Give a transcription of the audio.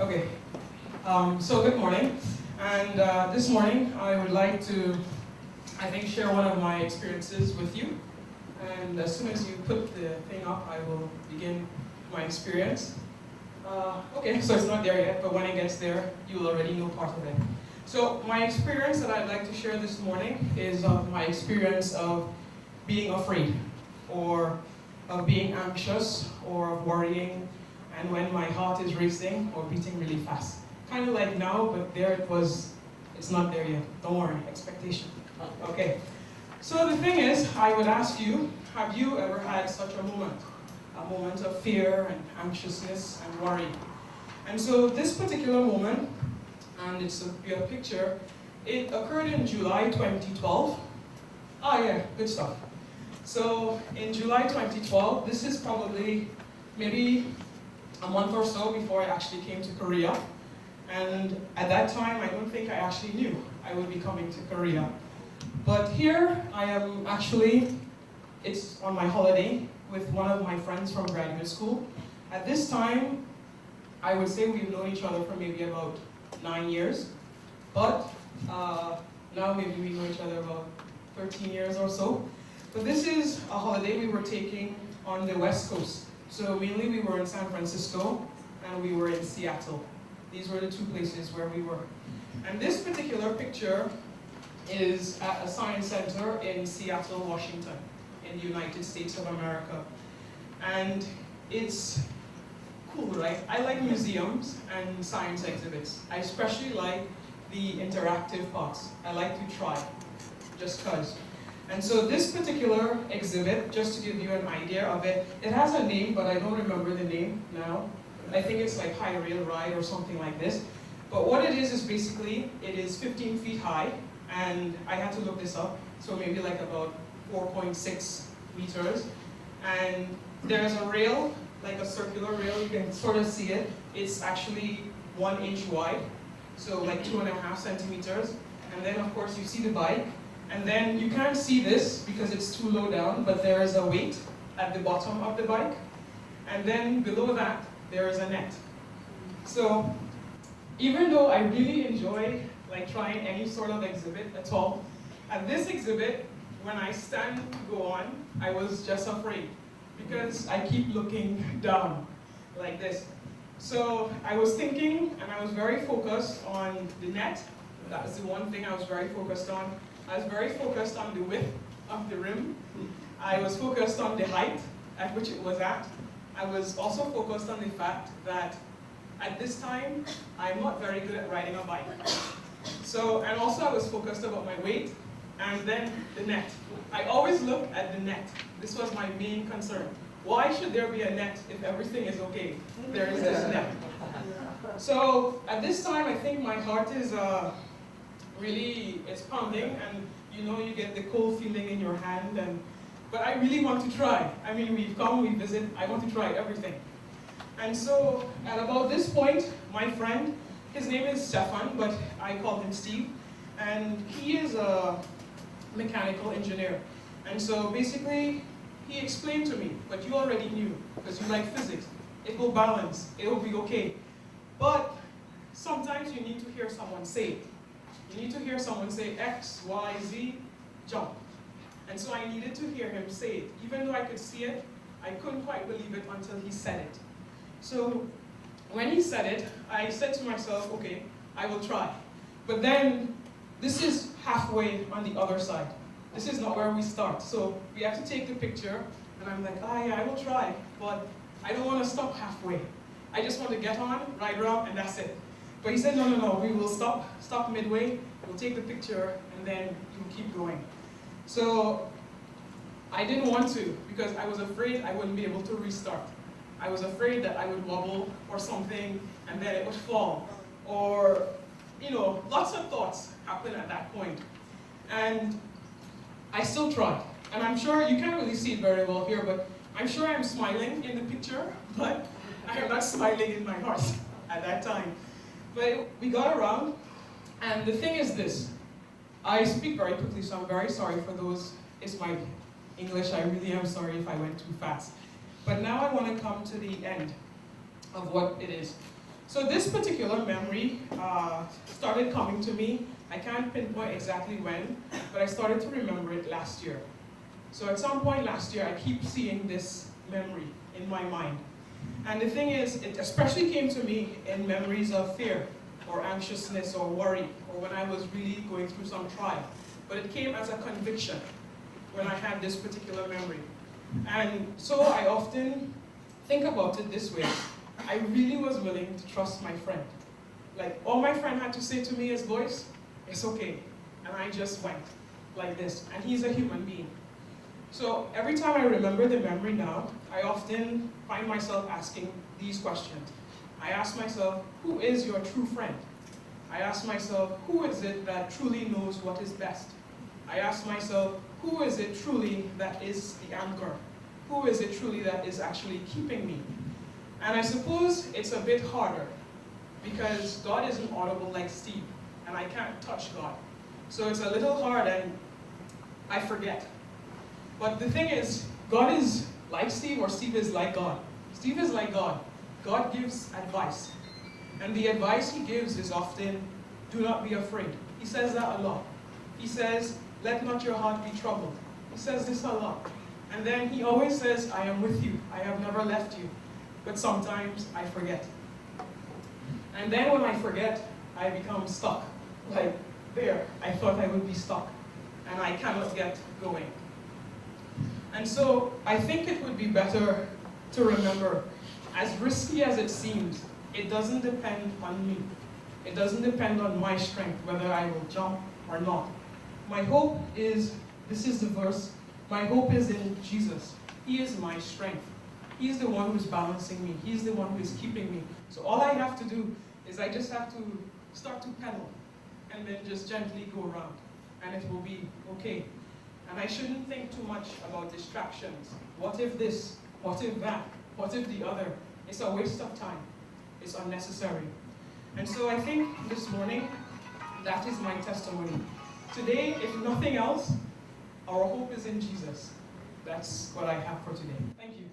Okay, so good morning. And this morning I would like to, share one of my experiences with you. And as soon as you put the thing up, I will begin my experience. Okay, so it's not there yet, but when it gets there, you will already know part of it. So my experience that I'd like to share this morning is my experience of being afraid, or of being anxious, or of worrying, and when my heart is racing or beating really fast. Kind of like now, but there it was, it's not there yet. Don't worry, expectation. Okay, so the thing is, I would ask you, have you ever had such a moment? A moment of fear and anxiousness and worry. And so this particular moment, and it's a picture, it occurred in July 2012. Ah yeah, good stuff. So in July 2012, this is probably maybe a month or so before I actually came to Korea. And at that time, I don't think I actually knew I would be coming to Korea. But here I am actually, it's on my holiday with one of my friends from graduate school. At this time, I would say we've known each other for maybe about 9 years. But now maybe we know each other about 13 years or so. But this is a holiday we were taking on the West Coast. So mainly we were in San Francisco and we were in Seattle. These were the two places where we were. And this particular picture is at a science center in Seattle, Washington, in the United States of America. And it's cool, right? I like museums and science exhibits. I especially like the interactive parts. I like to try, just cause. And so this particular exhibit, just to give you an idea of it, it has a name, but I don't remember the name now. I think it's like High Rail Ride or something like this. But what it is basically, it is 15 feet high, and I had to look this up, so maybe like about 4.6 meters. And there's a rail, like a circular rail, you can sort of see it. It's actually 1 inch wide, so like 2.5 centimeters. And then of course you see the bike. And then you can't see this because it's too low down, but there is a weight at the bottom of the bike. And then below that, there is a net. So even though I really enjoy like trying any sort of exhibit at all, at this exhibit, when I stand to go on, I was just afraid because I keep looking down like this. So I was thinking, and I was very focused on the net. That was the one thing I was very focused on. I was very focused on the width of the rim. I was focused on the height at which it was at. I was also focused on the fact that at this time, I'm not very good at riding a bike. So, and also I was focused about my weight and then the net. I always look at the net. This was my main concern. Why should there be a net if everything is okay? There is this net. So at this time, I think my heart is really, it's pounding, and you know, you get the cold feeling in your hand, but I really want to try. I mean, we've come, we visit, I want to try everything. And so, at about this point, my friend, his name is Stefan, but I call him Steve, and he is a mechanical engineer. And so basically, he explained to me, but you already knew, because you like physics, it will balance, it will be okay. But sometimes you need to hear someone say it. You need to hear someone say X, Y, Z, jump. And so I needed to hear him say it. Even though I could see it, I couldn't quite believe it until he said it. So when he said it, I said to myself, okay, I will try. But then this is halfway on the other side. This is not where we start. So we have to take the picture, and I'm like, ah, yeah, I will try, but I don't want to stop halfway. I just want to get on, ride around, and that's it. But he said, no, no, no, we will stop midway, we'll take the picture, and then you'll keep going. So I didn't want to, because I was afraid I wouldn't be able to restart. I was afraid that I would wobble or something, and then it would fall. Or, you know, lots of thoughts happened at that point. And I still tried. And I'm sure, you can't really see it very well here, but I'm sure I'm smiling in the picture, but I am not smiling in my heart at that time. But we got around, and the thing is this. I speak very quickly, so I'm very sorry for those. It's my English. I really am sorry if I went too fast. But now I want to come to the end of what it is. So this particular memory started coming to me. I can't pinpoint exactly when, but I started to remember it last year. So at some point last year, I keep seeing this memory in my mind. And the thing is, it especially came to me in memories of fear, or anxiousness, or worry, or when I was really going through some trial. But it came as a conviction when I had this particular memory. And so I often think about it this way. I really was willing to trust my friend. Like, all my friend had to say to me is, Lois, it's okay. And I just went like this. And he's a human being. So every time I remember the memory now, I often find myself asking these questions. I ask myself, who is your true friend? I ask myself, who is it that truly knows what is best? I ask myself, who is it truly that is the anchor? Who is it truly that is actually keeping me? And I suppose it's a bit harder because God isn't audible like Steve, and I can't touch God. So it's a little hard and I forget. But the thing is, God is like Steve or Steve is like God. Steve is like God. God gives advice. And the advice he gives is often, do not be afraid. He says that a lot. He says, let not your heart be troubled. He says this a lot. And then he always says, I am with you. I have never left you. But sometimes I forget. And then when I forget, I become stuck. Like there, I thought I would be stuck. And I cannot get going. And so I think it would be better to remember, as risky as it seems, it doesn't depend on me. It doesn't depend on my strength, whether I will jump or not. My hope is, this is the verse, my hope is in Jesus. He is my strength. He is the one who's balancing me. He's the one who is keeping me. So all I have to do is I just have to start to pedal and then just gently go around. And it will be okay. And I shouldn't think too much about distractions. What if this? What if that? What if the other? It's a waste of time. It's unnecessary. And so I think this morning, that is my testimony. Today, if nothing else, our hope is in Jesus. That's what I have for today. Thank you.